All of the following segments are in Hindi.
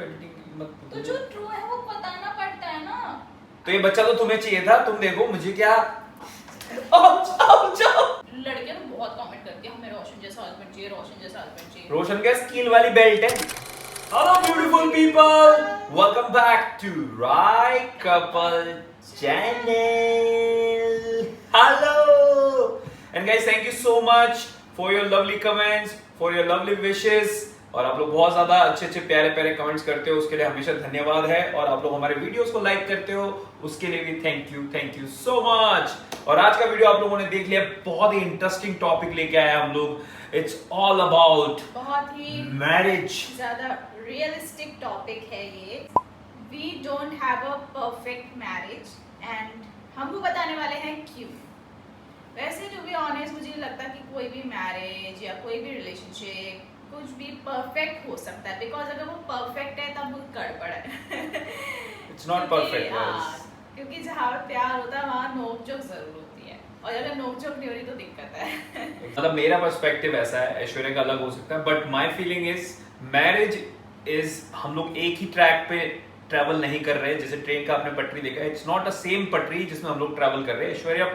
एडिटिंग मत तो जो ट्रू है वो बताना पड़ता है ना। तो ये बच्चा तो तुम्हें चाहिए था, तुम देखो मुझे क्या। लड़के तो बहुत कमेंट करते हैं हमें रोशन जैसा हस्बैंड चाहिए, रोशन जैसा हस्बैंड चाहिए। रोशन का स्कील वाली बेल्ट है। Hello beautiful people, welcome back to Rai couple channel. Hello and guys, thank you so much for your lovely comments, for your lovely wishes. और आप लोग बहुत ज्यादा अच्छे अच्छे प्यारे प्यारे कमेंट्स करते हो, उसके लिए हमेशा धन्यवाद है। और आप लोग हमारे वीडियोस को लाइक करते हो, उसके लिए भी थैंक यू सो मच। और आज का वीडियो आप लोगों ने देख लिया, बहुत ही इंटरेस्टिंग टॉपिक लेके आए हम लोग। इट्स ऑल अबाउट बहुत ही मैरिज। ज्यादा रियलिस्टिक टॉपिक है ये। We don't have a perfect marriage and हमको बताने वाले हैं क्यों। वैसे टू बी ऑनेस्ट मुझे नहीं लगता कि कोई भी मैरिज या कोई भी रिलेशनशिप कुछ भी परफेक्ट हो सकता है, बिकॉज अगर वो परफेक्ट है तब वो गड़बड़ है। इट्स नॉट परफेक्ट गाइस, क्योंकि जहाँ प्यार होता है वहाँ नोक-झोंक जरूर होती है, और अगर नोक-झोंक नहीं हो रही तो दिक्कत है। मतलब मेरा पर्सपेक्टिव ऐसा है, ऐश्वर्या का अलग हो सकता है, but my feeling is marriage is हम लोग एक ही ट्रैक पे ट्रैवल नहीं कर रहे। जैसे ट्रेन का आपने पटरी देखा है, इट्स नॉट अ सेम पटरी जिसमें हम लोग ट्रैवल कर रहे हैं। ऐश्वर्या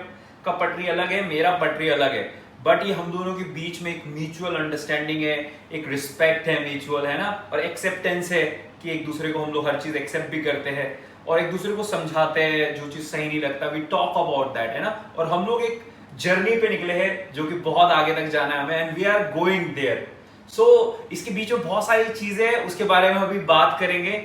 का पटरी अलग है, मेरा पटरी अलग है, बट ये हम दोनों के बीच में एक म्यूचुअल अंडरस्टैंडिंग है, एक रिस्पेक्ट है म्यूचुअल, है ना, और एक्सेप्टेंस है कि एक दूसरे को हम लोग हर चीज एक्सेप्ट भी करते हैं और एक दूसरे को समझाते हैं जो चीज सही नहीं लगता, वी टॉक अबाउट दैट, है ना। और हम लोग एक जर्नी पे निकले हैं जो कि बहुत आगे तक जाना है हमें, and we are going there. So इसके बीच में बहुत सारी चीजें हैं, उसके बारे में अभी बात करेंगे।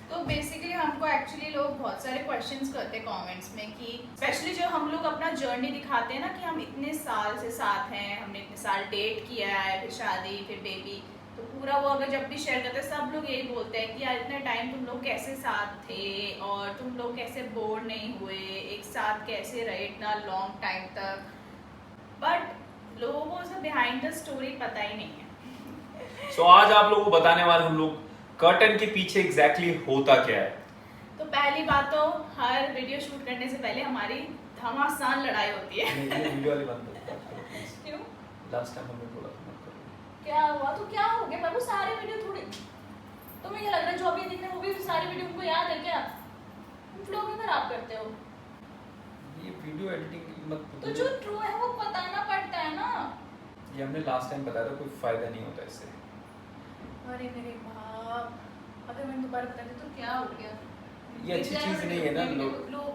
तो बेसिकली हमको एक्चुअली लोग बहुत सारे क्वेश्चंस करते हैं कमेंट्स में कि स्पेशली जो हम लोग अपना जर्नी दिखाते हैं ना कि हम इतने साल से साथ हैं, हमने इतने साल डेट किया है, फिर शादी, फिर बेबी, तो पूरा वो अगर जब भी शेयर करते हैं सब लोग यही बोलते हैं कि यार इतने टाइम तुम लोग कैसे साथ थे और तुम लोग कैसे बोर नहीं हुए, एक साथ कैसे रहे इतना लॉन्ग टाइम तक। बट लोगों को उसका बिहाइंड द स्टोरी पता ही नहीं है। सो आज आप लोगों को बताने वाले हम लोग कर्टन के पीछे एग्जैक्टली होता क्या है। तो पहली बात तो हर वीडियो शूट करने से पहले हमारी घमासान लड़ाई होती है। ये वीडियो वाली बंद करो प्लीज। क्यों? लास्ट टाइम हमने बोला था मत करो। क्या हुआ तो क्या हो गया बाबू, सारे वीडियो थोड़ी तुम्हें क्या लग रहा है जो अभी दिख रहे हैं वो भी सारी वीडियो उनको याद है क्या? तुम फ्लो क्यों खराब करते हो? ये वीडियो एडिटिंग मत तो जो ट्रू है वो बताना पड़ता है ना। ये हमने लास्ट टाइम बताया था, कोई फायदा नहीं होता इससे। अरे मेरे बाप, अगर मैं दोबारा बता दी तो क्या हो गया? ये अच्छी चीज नहीं है ना। लोग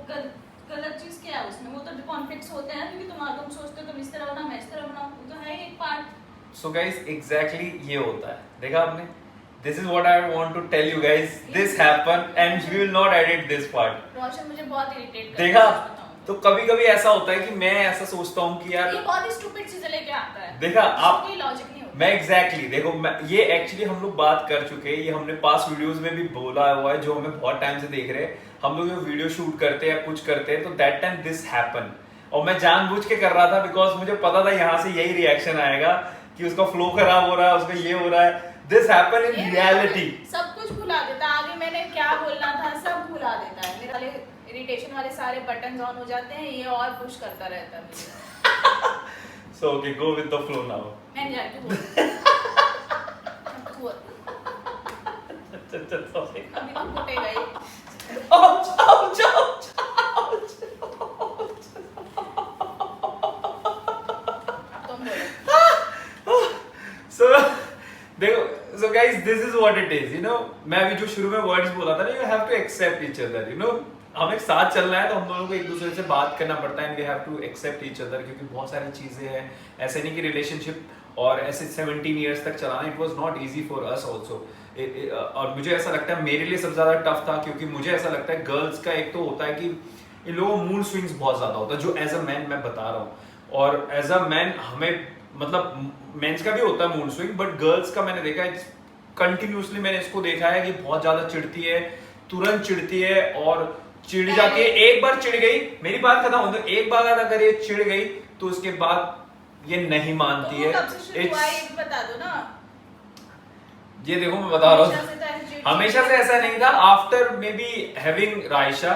गलत चीज क्या है उसमें? वो तो कॉन्फ्लिक्ट्स होते हैं क्योंकि तुम सोचते हो तुम इस तरह बना मैं इस तरह बना, वो तो है ही एक पार्ट। सो गाइस एग्जैक्टली ये होता है, देखा आपने। This is what I want to tell you guys, this happen and we will not edit this part. Roshan मुझे बहुत इरिटेट करता है। देखा, तो कभी कभी ऐसा होता है कि मैं ऐसा सोचता हूँ कि यार ये बहुत ही स्टूपिड चीजें लेके आता है। देखा आप, कोई लॉजिक नहीं होता। मैं एग्जैक्टली देखो ये एक्चुअली हम लोग बात कर चुके हैं, ये हमने पास वीडियोस में भी बोला हुआ है, जो हमें बहुत टाइम से देख रहे हैं। हम लोग जो वीडियो शूट करते हैं या कुछ करते हैं तो दैट टाइम दिस हैपन, और मैं जानबूझ के कर रहा था बिकॉज मुझे पता था यहाँ से यही रिएक्शन आएगा कि उसका फ्लो खराब हो रहा है, उसका ये हो रहा है। This happen in reality. सब कुछ भुला देता, आगे मैंने क्या बोलना था सब भुला देता है। मेरे वाले इरिटेशन वाले सारे बटन्स ऑन हो जाते हैं, ये और पुश करता रहता है मुझे। So okay, go with the flow now. मैं जाके बोल सॉरी। अभी तो फुटेगा ही। तुम बोलो। So देखो, so guys this is what it is, you know। मैं अभी जो शुरू में वर्ड्स बोला था ना, you have to accept each other, you know। हमें एक साथ चलना है तो हम दोनों को एक दूसरे से बात करना पड़ता है, and we have to accept each other, क्योंकि बहुत सारी चीजें हैं। ऐसे नहीं कि रिलेशनशिप और ऐसे 17 years तक चलाना, it was not easy for us also। और मुझे ऐसा लगता है मेरे लिए सबसे ज्यादा टफ था, क्योंकि मुझे ऐसा लगता है गर्ल्स का एक तो होता है कि इन लोगों को मूड स्विंग्स बहुत ज्यादा होता है, जो एज अ मैन मैं बता रहा हूँ। और एज अ मैन हमें मतलब मेंस का भी होता है मूड स्विंग, बट गर्ल्स का मैंने देखा है कंटिन्यूसली, मैंने इसको देखा है कि बहुत ज्यादा चिढ़ती है, तुरंत चिढ़ती है, और चिढ़ जाके एक बार चिढ़ गई, मेरी बात खत्म हो, तो एक बार अगर ये चिढ़ गई तो उसके बाद ये नहीं मानती है। कब से शुरू हुआ ये भी बता दो ना। ये देखो मैं बता रहा हूँ, हमेशा से ऐसा नहीं था। After maybe having Raisha,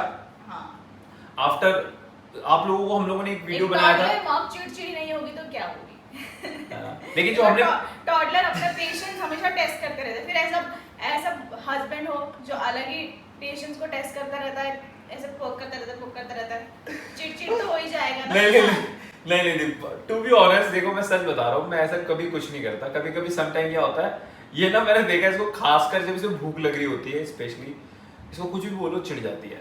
after आप लोगों को हम लोगों ने एक वीडियो बनाया था। मॉम चिड़चिड़ी नहीं होगी तो क्या होगी? लेकिन जो हमने टॉडलर अपना पेशेंस हमेशा टेस्ट करते रहते, फिर ऐसा हस्बैंड हो जो अलग ही पेशेंस को टेस्ट करता रहता है, ऐसे पोक करता रहता है, चिड़चिड़ तो हो ही जाएगा ना। नहीं टू बी ऑनेस्ट देखो मैं सच बता रहा हूँ, मैं ऐसा कभी कुछ नहीं करता। कभी कभी समटाइम क्या होता है, ये ना मैंने देखा है इसको, खासकर जब इसे भूख लग रही होती है स्पेशली, इसको कुछ भी बोलो चिढ़ जाती है।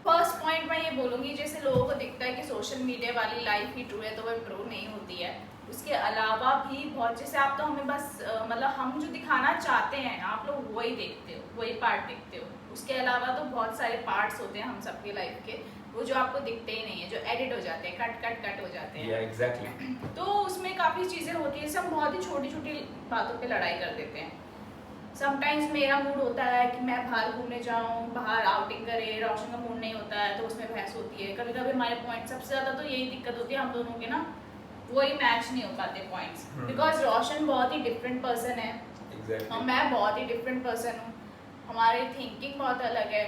फर्स्ट पॉइंट मैं ये बोलूंगी, जैसे लोगों को दिखता है कि सोशल मीडिया वाली लाइफ ही ट्रू है, तो वो ट्रू नहीं होती है। उसके अलावा भी बहुत, जैसे आप तो हमें बस मतलब हम जो दिखाना चाहते हैं आप लोग वही देखते हो, वही पार्ट देखते हो। उसके अलावा तो बहुत सारे पार्ट्स होते हैं हम सबके लाइफ के, वो जो आपको दिखते ही नहीं है, जो एडिट हो जाते हैं, कट हो जाते हैं। एग्जैक्टली। तो उसमें काफ़ी चीज़ें होती हैं, जैसे हम बहुत ही छोटी छोटी बातों पे लड़ाई कर देते हैं। समटाइम्स मेरा मूड होता है कि मैं बाहर घूमने जाऊँ, बाहर आउटिंग करे, रोशन का मूड नहीं होता है तो उसमें बहस होती है। कभी कभी हमारे पॉइंट, सबसे ज़्यादा तो यही दिक्कत होती है हम दोनों के ना, वही मैच नहीं हो पाते पॉइंट्स, बिकॉज रोशन बहुत ही डिफरेंट पर्सन है और मैं बहुत ही डिफरेंट पर्सन हूँ, हमारी थिंकिंग बहुत अलग है,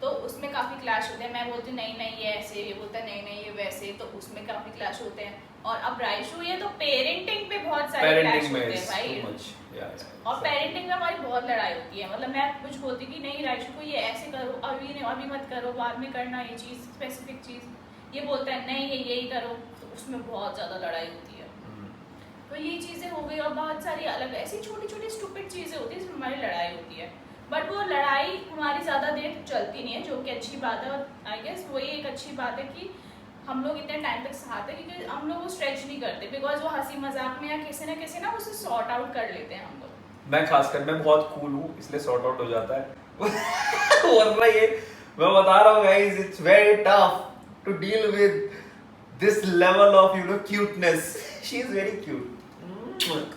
तो उसमें काफ़ी क्लैश होते हैं। मैं बोलती हूँ नहीं ये ऐसे, ये बोलता है नहीं ये वैसे, तो उसमें काफ़ी क्लैश होते हैं। और अब राइशू ये तो पेरेंटिंग पे बहुत सारे क्लैश होते हैं भाई, और पेरेंटिंग में हमारी बहुत लड़ाई होती है। मतलब मैं कुछ बोलती कि नहीं राइशू को ये ऐसे करो, अभी मत करो, बाद में करना ये चीज़, स्पेसिफिक चीज़, ये बोलता है नहीं ये यही करो, तो उसमें बहुत ज़्यादा लड़ाई होती है। तो ये चीज़ें हो गई, और बहुत सारी अलग ऐसी छोटी छोटी स्टूपिड चीज़ें होती है जिसमें हमारी लड़ाई होती है, बट वो लड़ाई हमारी ज़्यादा देर चलती नहीं है, जो कि अच्छी बात है। और आई गेस वही एक अच्छी बात है कि हम लोग इतने टाइम तक साथ हैं, क्योंकि हम लोग वो स्ट्रेच नहीं करते, बिकॉज वो हंसी मजाक में या किसी न किसी ना उसे सॉर्ट आउट कर लेते हैं हम लोग। मैं खासकर मैं बहुत कूल हूँ इसलिए सॉर्ट आउट हो जाता है। वरना ये मैं बता रहा हूँ guys, it's very tough to deal with this level of you know cuteness. She is very cute.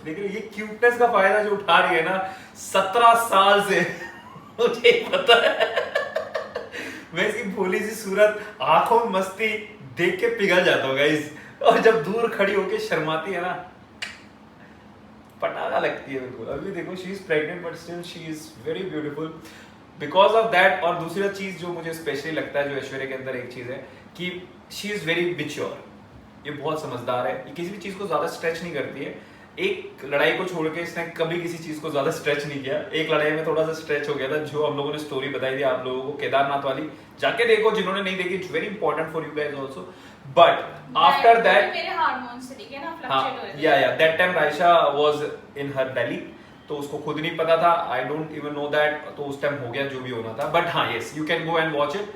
देखिए ये क्यूटनेस का फायदा जो उठा रही है ना 17 साल से, मुझे पता है। मैं इसकी भोली सी सूरत, आंखों में मस्ती देख के पिघल जाता हूँ गाइस, और जब दूर खड़ी होके शर्माती है ना, पटाखा लगती है बिल्कुल। अभी देखो she is pregnant but still she is very beautiful because of that. और दूसरा चीज जो मुझे स्पेशली लगता है, जो ऐश्वर्या के अंदर एक चीज है कि शी इज वेरी मैच्योर। ये बहुत समझदार है, ये किसी भी चीज को ज्यादा स्ट्रेच नहीं करती है। एक लड़ाई को छोड़ के इसने कभी किसी चीज को ज्यादा स्ट्रेच नहीं किया। एक लड़ाई में थोड़ा सा स्ट्रेच हो गया था, जो हम लोगों ने स्टोरी बताई थी आप लोगों को केदारनाथ वाली, जाके देखो जिन्होंने नहीं देखी, it's very important for you guys also. But after that मेरे हार्मोन्स से ठीक है ना फ्लक्चुएट हो रहे थे। या that time Raisha was in हर बेली, तो उसको खुद नहीं पता था, I don't even know that, तो उस टाइम हो गया जो भी होना था। बट हाँ yes, you can go and watch it.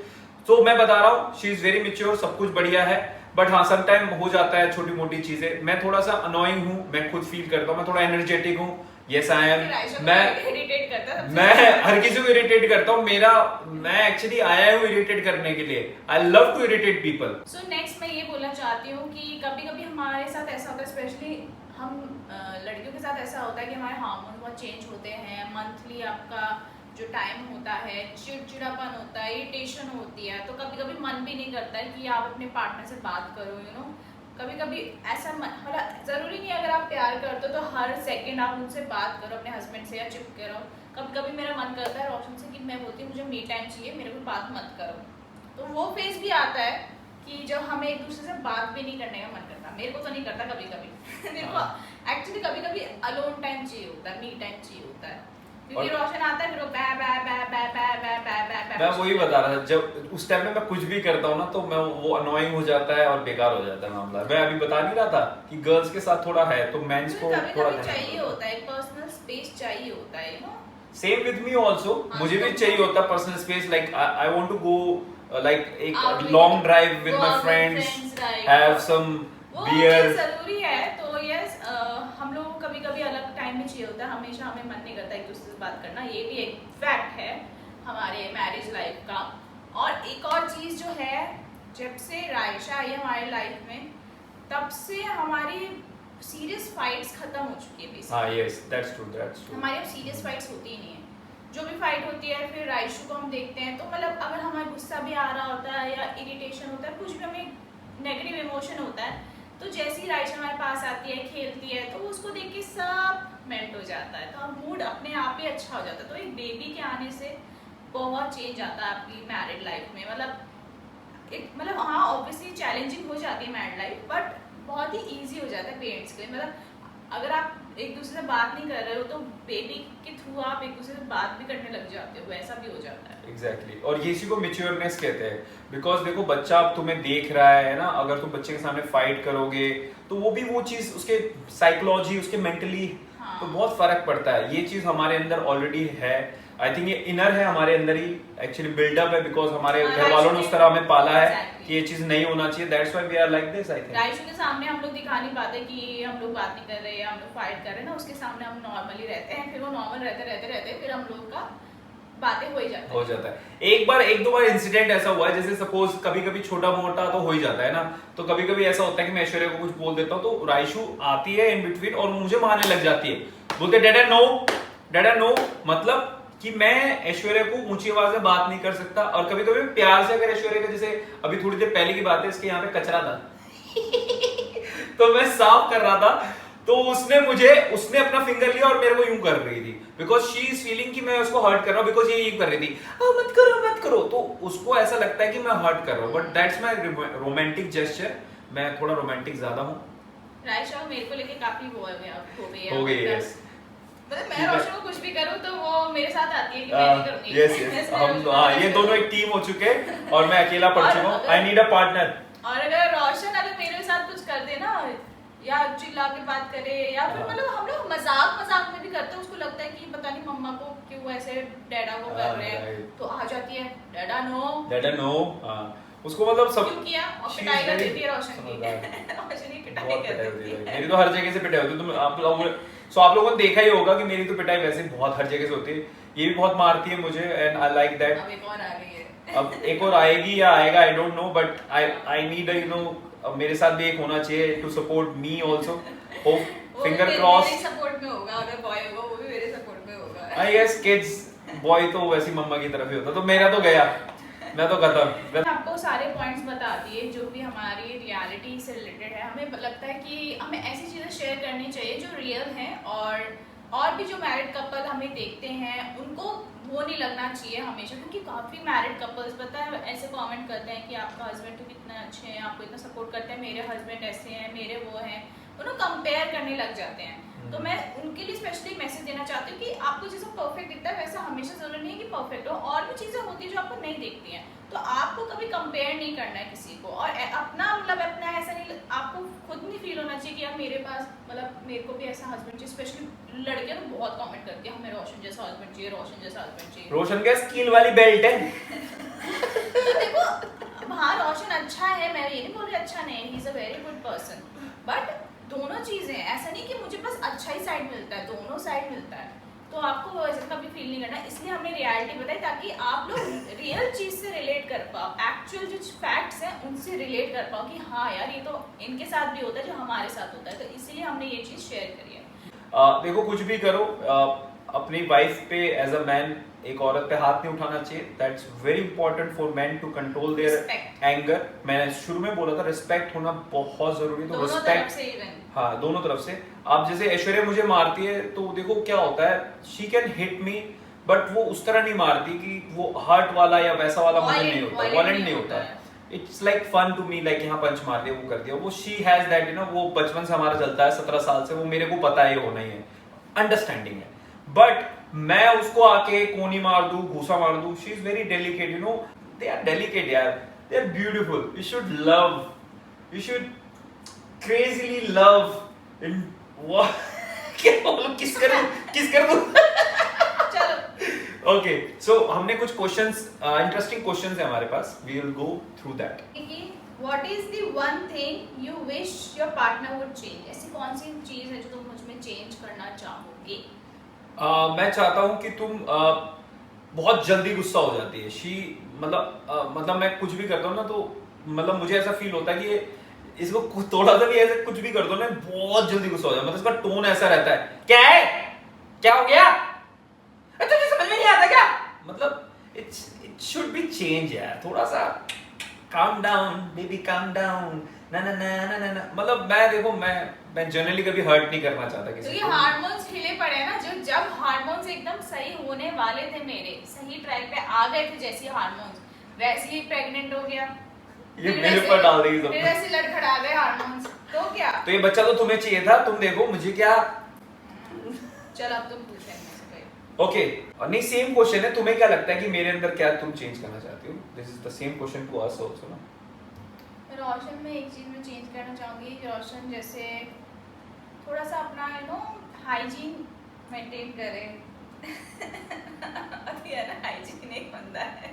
तो मैं बता रहा हूँ शी इज वेरी मैच्योर, सब कुछ बढ़िया है, बट हाँ सम टाइम हो जाता है छोटी मोटी चीजें। मैं थोड़ा सा अनोइंग हूँ, मैं खुद फील करता हूँ, मैं थोड़ा एनर्जेटिक हूँ, यस आई एम। मैं हर किसी को इरिटेट करता हूँ, मैं एक्चुअली आया हूँ इरिटेट करने के लिए। I love to irritate people. So next मैं ये बोलना चाहती हूँ कि कभी कभी हमारे साथ ऐसा होता है, स्पेशली हम लड़कियों के साथ ऐसा होता है कि हमारे हार्मोन बहुत चेंज होते हैं। मंथली आपका जो टाइम होता है, चिड़चिड़ापन होता है, इरिटेशन होती है, तो कभी कभी मन भी नहीं करता है कि आप अपने पार्टनर से बात करो, यू नो। कभी कभी ऐसा मतलब ज़रूरी नहीं है अगर आप प्यार करते हो तो हर सेकंड आप उनसे बात करो, अपने हस्बैंड से, या चिपके रहो। कभी कभी मेरा मन करता है रोशन से कि मैं बोलती हूँ मुझे मी टाइम चाहिए, मेरे को बात मत करो। तो वो फेज भी आता है कि जब हमें एक दूसरे से बात भी नहीं करने का मन करता। मेरे को तो नहीं करता कभी कभी। मेरे को एक्चुअली कभी कभी अलोन टाइम चाहिए होता है, मी टाइम चाहिए होता है, क्योंकि रोशन आता है फिर वो बै बै बै बै बै बै बै बै बै। मैं वही बता रहा था, जब उस टाइम में मैं कुछ भी करता हूँ ना तो मैं वो अनोइंग हो जाता है और बेकार हो जाता है मामला। मैं अभी बता नहीं रहा था कि गर्ल्स के साथ थोड़ा है, तो मेंस को थोड़ा चाहिए होता है, पर्सनल स्पेस चाहिए होता है, you know. Same with me also, मुझे भी चाहिए होता है personal space. Like I want to go like एक long drive with my friends, have some beer. जरूरी है। तो यस, हम लोग को कभी कभी अलग टाइम में चाहिए होता है, हमेशा हमें मन नहीं करता एक दूसरे से बात करना। ये भी एक फैक्ट है हमारे मैरिज लाइफ का। और एक और चीज जो है, जब से रायशा आई हमारी लाइफ में, तब से हमारी सीरियस फाइट्स खत्म हो चुकी है बेसिकली। हाँ yes, that's true, that's true. हमारी अब सीरियस फाइट्स होती ही नहीं है। जो भी फाइट होती है फिर रायशु को हम देखते हैं, तो मतलब अगर हमें गुस्सा भी आ रहा होता है या इरिटेशन होता है, कुछ भी हमें नेगेटिव इमोशन होता है, तो जैसे ही रायशा हमारे पास आती है, खेलती है, तो उसको देख के सब मेल्ट हो जाता है, तो अब मूड अपने आप ही अच्छा हो जाता है। तो एक बेबी के आने से बहुत चेंज आता है आपकी मैरिड लाइफ में। मतलब हाँ ऑब्वियसली चैलेंजिंग हो जाती है मैरिड लाइफ, बट बहुत ही ईजी हो जाता है पेरेंट्स के लिए। मतलब अगर आप एक दूसरे से बात नहीं कर रहे हो तो बेबी के थ्रू आप एक दूसरे से बात भी करने लग जाते हो, वैसा भी हो जाता है। एग्जैक्टली और ये इसी को मैच्योरनेस कहते हैं। बिकॉज देखो बच्चा अब तुम्हें देख रहा है ना, अगर तुम बच्चे के सामने फाइट करोगे तो वो भी वो चीज उसके साइकोलॉजी उसके मेंटली तो बहुत फर्क पड़ता है। ये चीज हमारे अंदर ऑलरेडी है, आई थिंक ये इनर है हमारे अंदर ही एक्चुअली बिल्डअप है, बिकॉज हमारे घर वालों ने उस तरह हमें पाला है कि ये चीज नहीं होना चाहिए। That's why we are like this. I think Raishu के सामने हम लोग दिखा नहीं पाते कि हम लोग बात नहीं कर रहे या हम लोग फाइट कर रहे हैं ना, उसके सामने हम नॉर्मली रहते हैं, फिर वो नॉर्मल रहते फिर हम लोग का बातें हो जाता है। एक दो बार इंसिडेंट ऐसा हुआ है, जैसे सपोज कभी कभी छोटा मोटा तो हो ही जाता है ना, तो कभी कभी ऐसा होता है कि मैं ऐश्वर्या को कुछ बोल देता हूँ तो राइशु आती है इन बिटवीन और मुझे मारने लग जाती है, बोलते डैडा नो, मतलब कि मैं ऐश्वर्या को ऊंची आवाज में बात नहीं कर सकता। और कभी कभी प्यार से अगर ऐश्वर्या का, जैसे अभी थोड़ी देर पहले की बात है, इसके यहाँ पे कचरा था तो मैं साफ कर रहा था तो उसने अपना फिंगर लिया और मेरे को यूं कर रही थी, बिकॉज शी इज फीलिंग कि मैं उसको हर्ट कर रहा हूँ, बिकॉज ये यूं कर रही थी मत करो, तो उसको ऐसा लगता है कि मैं हर्ट कर रहा हूँ, but that's my romantic gesture. मैं थोड़ा रोमांटिक ज्यादा हूँ। राइशा मेरे को लेके काफी हो गई यस, मतलब मैं रोशन को कुछ भी करूं तो वो मेरे साथ आती है कि मैं नहीं करूंगी। यस हम ये दोनों एक टीम हो चुके हैं और मैं अकेला पड़ चुका हूँ। I need a partner. और अगर रोशन मेरे साथ कुछ कर दे ना, या चिल्ला के बात करे, या फिर मतलब हम लोग मजाक में भी करते हैं, उसको लगता है कि पता नहीं मम्मा को क्यों ऐसे डैडा को कर रहे हैं, तो आ जाती है डैडा नो उसको मतलब सब क्यों किया और पिटाई कर देती है रोशन की रोशन की पिटाई कर देती है। मेरी तो हर जगह से पिटाई होती है, तुम आप लोगों ने देखा ही होगा कि मेरी तो पिटाई वैसे बहुत हर जगह से होती है, ये भी बहुत मारती है मुझे एंड आई लाइक दैट। अब एक और आ गई है, अब एक और आएगी या आएगा I don't know, but I need you know मेरे साथ भी एक होना चाहिए to support me also. Hope finger cross मेरे सपोर्ट में होगा, अगर बॉय होगा वो भी मेरे सपोर्ट में होगा। आई गेस किड्स बॉय तो वैसी मम्मा की तरफ ही होता, तो मेरा तो गया, मैं तो खत्म। आपको सारे पॉइंट्स बता दिए जो भी हमारी रियलिटी से रिलेटेड है। हमें लगता है कि हमें ऐसी चीज़ें शेयर करनी चाहिए जो रियल हैं, और भी जो मैरिड कपल हमें देखते हैं उनको वो नहीं लगना चाहिए हमेशा, क्योंकि काफ़ी मैरिड कपल्स पता है ऐसे कमेंट करते हैं कि आपका हस्बैंड तो कितना अच्छे हैं, आपको इतना सपोर्ट करते हैं, मेरे हस्बैंड ऐसे हैं, मेरे वो हैं, उन्हें कंपेयर करने लग जाते हैं। तो मैं उनके लिए स्पेशली मैसेज देना चाहती हूँ कि आपको जैसा परफेक्ट दिखता है वैसा हमेशा जरूरी नहीं है कि परफेक्ट हो, और भी चीज़ें होती हैं जो आपको नहीं दिखती हैं, तो आपको कभी कंपेयर नहीं करना है किसी को, और अपना मतलब अपना ऐसा नहीं, आपको खुद नहीं फील होना चाहिए कि यार मेरे पास मतलब मेरे को भी ऐसा हस्बैंड चाहिए। स्पेशली लड़कियां तो बहुत कमेंट करती है हमें रोशन जैसा हस्बैंड चाहिए, रोशन जैसा हस्बैंड चाहिए। रोशन का स्किल वाली बेल्ट है तो देखो हाँ रोशन अच्छा है, मैं ये नहीं बोल रही अच्छा नहीं है, he is a very good person, but दोनों चीजें ऐसा नहीं कि मुझे बस अच्छा ही साइड मिलता है, दोनों साइड मिलता है, तो आपको ऐसा कभी फील नहीं करना। इसलिए हमने रियलिटी बताई ताकि आप लोग रियल चीज से रिलेट कर पाओ, एक्चुअल जो फैक्ट्स हैं उनसे रिलेट कर पाओ कि हाँ यार ये तो इनके साथ भी होता है जो हमारे साथ होता है, तो इसीलिए हमने ये चीज शेयर करी है। देखो कुछ भी करो अपनी वाइफ पे एज अ मैन एक औरत पे हाथ नहीं उठाना चाहिए। That's very important for man to control their anger. मैंने शुरू में बोला था रिस्पेक्ट होना बहुत जरूरी है, तो रिस्पेक्ट हाँ दोनों तरफ से। आप जैसे ऐश्वर्या मुझे मारती है तो देखो क्या होता है, she can hit me but वो उस तरह नहीं मारती कि वो हर्ट वाला या वैसा वाला मुझे नहीं होता, वायलेंट नहीं होता। It's like fun to me, like यहाँ पंच मार दिया वो कर दिया, वो she has that you know, वो बचपन से हमारा चलता है 17 साल से, वो मेरे को पता है ये होना ही है, अंडरस्टैंडिंग है। बट मैं उसको आके कोनी मार दूं, घूसा मार दूं, she is very delicate you know, they are delicate यार, they are beautiful, you should love, you should crazily love in क्या बोलूं, किस कर दूं चलो ओके सो हमने कुछ क्वेश्चंस इंटरेस्टिंग क्वेश्चंस है हमारे पास, we will go through that. What is the one thing you wish your partner would change? ऐसी कौन सी चीज है जो तुम मुझ में चेंज करना चाहोगे? मैं चाहता हूँ कि तुम बहुत जल्दी गुस्सा हो जाती है शी, मतलब मैं कुछ भी करता हूँ ना तो मतलब मुझे ऐसा फील होता है कि इसको थोड़ा सा भी ऐसे कुछ भी कर दो ना बहुत जल्दी गुस्सा हो जाता है, मतलब इसका टोन ऐसा रहता है, क्या है, क्या हो गया, अच्छा तुझे समझ में नहीं आता क्या, मतलब इट शुड बी चेंज यार, थोड़ा सा calm down baby calm down ना ना ना ना ना, मतलब मैं देखो मैं जनरली कभी हर्ट नहीं करना चाहता किसी को। तो ये हार्मोन्स हिले पड़े हैं ना, जो जब हार्मोन्स एकदम सही होने वाले थे, मेरे सही ट्रैक पे आ गए थे, जैसे हार्मोन्स वैसे ही प्रेग्नेंट हो गया, ये मेरे ऊपर डाल देगी सब, फिर ऐसे लड़खड़ा गए हार्मोन्स, तो क्या, तो ये बच्चा तो तुम्हें चाहिए था, तुम देखो मुझे क्या चल अब तुम पूछ इनमें से कोई। ओके, नहीं सेम क्वेश्चन है, तुम्हें क्या लगता है कि मेरे अंदर क्या तुम चेंज करना चाहती हो? This is the same question to us also ना। रोशन में एक चीज़ मैं चेंज करना चाहूँगी, रोशन जैसे थोड़ा सा अपना हाइजीन मेंटेन करे। अभी अनहाइजीनिक बंदा है।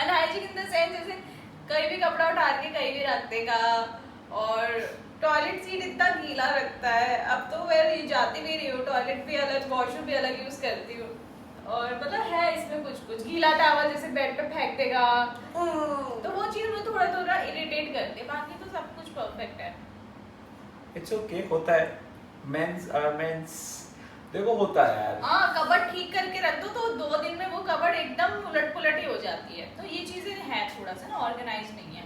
अनहाइजीन इन द सेंस जैसे कहीं भी कपड़ा उठा के कहीं भी रख देगा, और टॉयलेट सीट इतना गीला रखता है। अब तो मैं जाती भी नहीं हूँ, टॉयलेट भी अलग वॉशरूम भी अलग यूज़ करती हूँ, और मतलब है इसमें कुछ गीला टावल जैसे बेड पे फेंक देगा, तो वो चीज़ वो थोड़ा थोड़ा इरिटेट करती है। बाकी तो सब कुछ परफेक्ट है। इट्स ओके, होता है, मेंस आर मेंस, देखो होता है यार। हाँ, कबर्ड ठीक करके रख दो तो 2 दिन में वो कबर्ड एकदम उलट पुलट ही हो जाती है। तो ये चीजें हैं थोड़ा सा ना ऑर्गेनाइज नहीं है।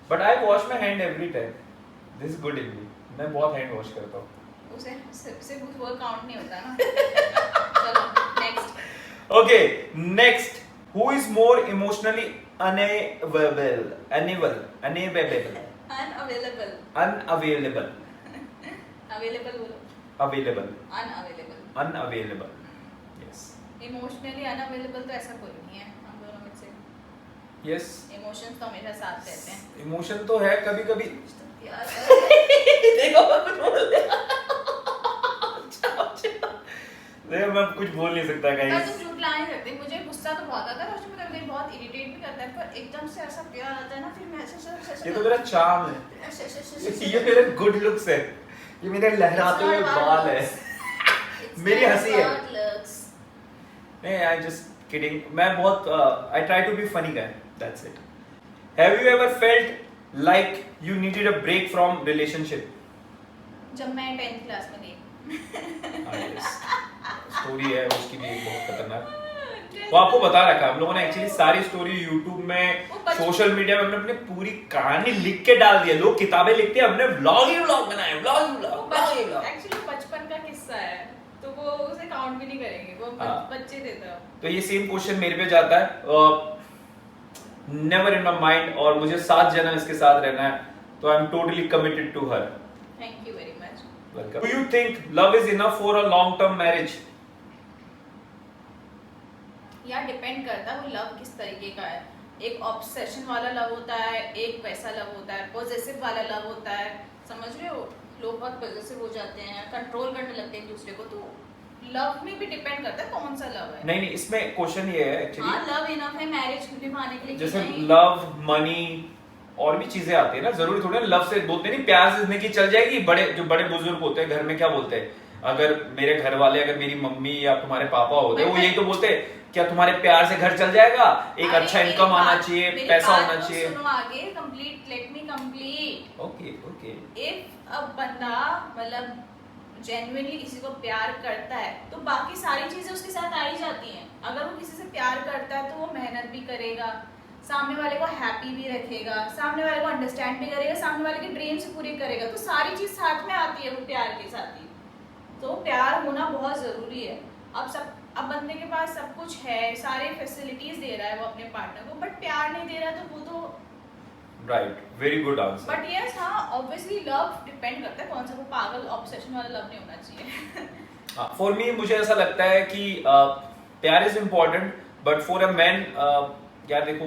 But I wash my hand every time, this is good in me, मैं बहुत हैंड वॉश करता हूँ। उसे सिर्फ वो काउंट नहीं होता ना। चलो next. Okay, next, who is more emotionally unavailable unavailable unavailable available बोलो। Available unavailable unavailable, yes emotionally unavailable तो ऐसा कोई नहीं है हम दोनों में से। यस, इमोशंस तो हमेशा साथ रहते हैं। इमोशन तो है कभी कभी। यार देखो मैं कुछ बोल दिया। देखो मैं कुछ बोल नहीं सकता मैं गाइस। तो झूठ ला नहीं सकती, मुझे गुस्सा तो बहुत आता है, रोशन मुझे कभी बहुत इरिटेट भी करता है, पर एकदम से ऐसा प्यार आता है ना, फिर मैं ऐसे ये तो मेरा चार्म है, ये मेरे गुड लुक्स है, ये मेरे लहराते हुए बाल है, मेरी हंसी है। नहीं, आई जस्ट किडिंग, मैं बहुत I try to be funny guy, that's it. Have you ever felt like you needed a break from relationship? जब मैं 10th क्लास में थी। स्टोरी है उसकी भी एक बहुत खतरनाक, वो आपको बता रखा है हम लोगों ने एक्चुअली सारी स्टोरी YouTube में, सोशल मीडिया में हमने अपनी पूरी कहानी लिख के डाल दी है। लोग किताबें लिखते हैं, हमने व्लॉग ही व्लॉग बनाए, व्लॉग ही व्लॉग। एक्चुअली बचपन का किस्सा है, तो वो उसे काउंट भी नहीं करेंगे, वो बच्चे थे तब। तो ये सेम क्वेश्चन मेरे पे जाता है, नेवर इन माय माइंड, और मुझे 7 जन्म इसके साथ रहना है, तो I am totally committed to her. Thank you very much. Welcome. Do you think love is enough for a long term marriage? यार डिपेंड करता है वो लव किस तरीके का है। एक ऑब्सेशन वाला लव होता है, एक वैसा लव होता है, पॉजेसिव वाला लव होता है, समझ रहे हो? लोग बहुत पॉजेसिव हो जाते हैं, कंट्रोल करने लगते हैं एक दूसरे को, तो लव में भी डिपेंड करता है कौन सा लव है। नहीं, इसमें क्वेश्चन ये है एक्चुअली, हाँ, लव इनफ है मैरिज निभाने के लिए, जैसे लव, मनी और भी चीजें आती है ना, जरूरी थोड़ी ना लव से बोलते नहीं, प्यार से जिंदगी चल जाएगी। जो बड़े बुजुर्ग होते हैं घर में क्या बोलते हैं, अगर मेरे घर वाले, अगर मेरी मम्मी या तुम्हारे पापा होते, वो यही तो बोलते हैं, क्या तुम्हारे प्यार से घर चल जाएगा, एक अच्छा इनकम आना चाहिए, पैसा होना चाहिए। सुनो आगे, complete, let me complete. Okay okay. If अब बंदा मतलब जेन्युइनली किसी को प्यार करता है, तो बाकी सारी चीजें उसके साथ आ ही जाती हैं। अगर वो किसी से प्यार करता है तो वो मेहनत भी करेगा, सामने वाले को हैप्पी भी रखेगा, सामने वाले को अंडरस्टैंड भी करेगा, सामने वाले के ड्रीम्स पूरी करेगा, तो सारी चीज साथ में आती है वो प्यार के साथ ही। तो प्यार होना बहुत जरूरी है। अब बंदे के पास सब कुछ है, सारे फैसिलिटीज दे रहा है वो अपने पार्टनर को, बट प्यार नहीं दे रहा, तो वो तो right, very good answer. But yes, हाँ ऑब्वियसली लव डिपेंड करता है कौन सा, वो पागल ऑब्सेशन वाला लव नहीं होना चाहिए। फॉर मी मुझे ऐसा लगता है कि प्यार is important, but for a man यार देखो,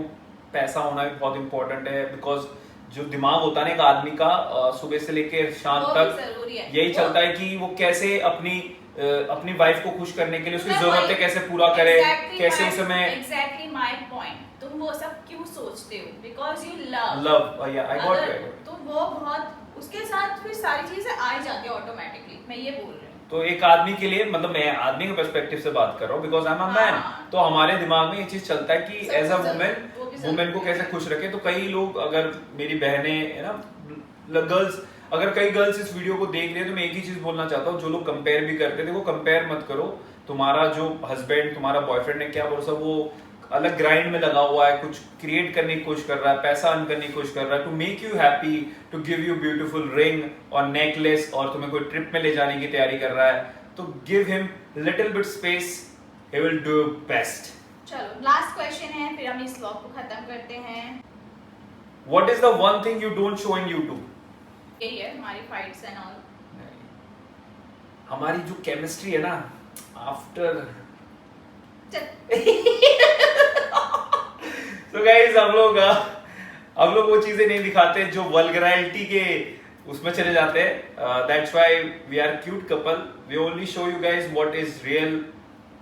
पैसा होना भी बहुत इम्पोर्टेंट है, बिकॉज जो दिमाग होता है ना एक आदमी का, सुबह से लेकर शाम तक यही चलता है कि वो कैसे अपनी वाइफ को खुश करने के लिए उसकी जरूरतें कैसे पूरा करे, कैसे उसे मैं एग्जैक्टली माय पॉइंट। तुम वो सब क्यों सोचते हो? बिकॉज यू लव, या आई गॉट इट। तो वो बहुत उसके साथ फिर सारी चीजें आ ही जाती है ऑटोमेटिकली, मैं ये बोल रही हूँ। तो एक आदमी के लिए, मतलब मैं आदमी के पर्सपेक्टिव से बात कर रहा हूँ, because I am a man, तो हमारे दिमाग में ये चीज चलता है कि एज अ वुमेन को कैसे खुश रखे। तो कई लोग, अगर मेरी बहनें है ना, गर्ल्स, अगर कई गर्ल्स इस वीडियो को देख रहे हैं, तो मैं एक ही चीज बोलना चाहता हूँ, जो लोग कंपेयर भी करते थे वो कंपेयर मत करो। तुम्हारा जो हस्बैंड, तुम्हारा बॉयफ्रेंड है, क्या भरोसा वो अलग ग्राइंड में लगा हुआ है, कुछ क्रिएट करने की कोशिश कर रहा है, पैसा अर्न करने की कोशिश कर रहा है, to make you happy, to give you beautiful ring और नेकलेस, और तुम्हें कोई ट्रिप में ले जाने की तैयारी कर रहा है, तो give him little bit space, he will do best. चलो लास्ट क्वेश्चन है, फिर हम इस व्लॉग को खत्म करते हैं। What is the one thing you don't show in YouTube? यही है हमारी फाइट्स एंड ऑल। हमारी जो केमिस्ट्री है ना आफ्टर तो गाइस हम लोग वो चीजें नहीं दिखाते जो वल्गैरिटी के उसमें चले जाते हैं. That's why we are cute couple. We only show you guys what is real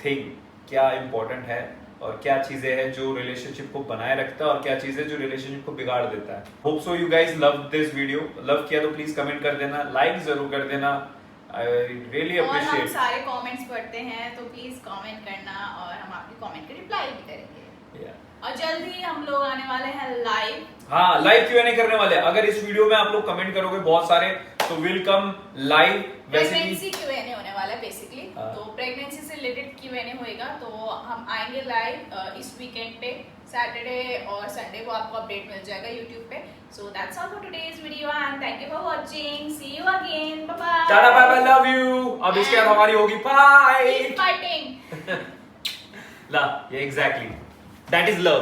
thing, क्या इंपॉर्टेंट है और क्या चीजें हैं जो रिलेशनशिप को बनाए रखता है और क्या चीजें जो रिलेशनशिप को बिगाड़ देता है. Hope so you guys love this video. Love किया तो प्लीज कमेंट कर देना, लाइक जरूर कर देना. आई रियली और हम अप्रिशिएट. सारे कमेंट्स पढ़ते हैं तो प्लीज कमेंट करना और हम आपके कमेंट का रिप्लाई भी करेंगे. और जल्द ही हम लोग आने वाले हैं लाइव. हाँ, लाइव Q&A करने वाले हैं. अगर इस वीडियो में आप लोग कमेंट करोगे बहुत सारे तो will come live. Pregnancy Q&A होने वाला है बेसिकली. हाँ. तो प्रेगनेंसी से रिलेटेड Q&A होएगा तो हम आएंगे लाइव इस वीकेंड पे. सैटरडे और संडे को आपको अपडेट मिल जाएगा यूट्यूब पे. So that's all for today's video and thank you for watching. See you again. Bye bye. Tata bye bye. Love you. अब इसके बाद हमारी होगी Keep फाइट. fighting. ला, ये एग्जैक्टली दैट इज लव.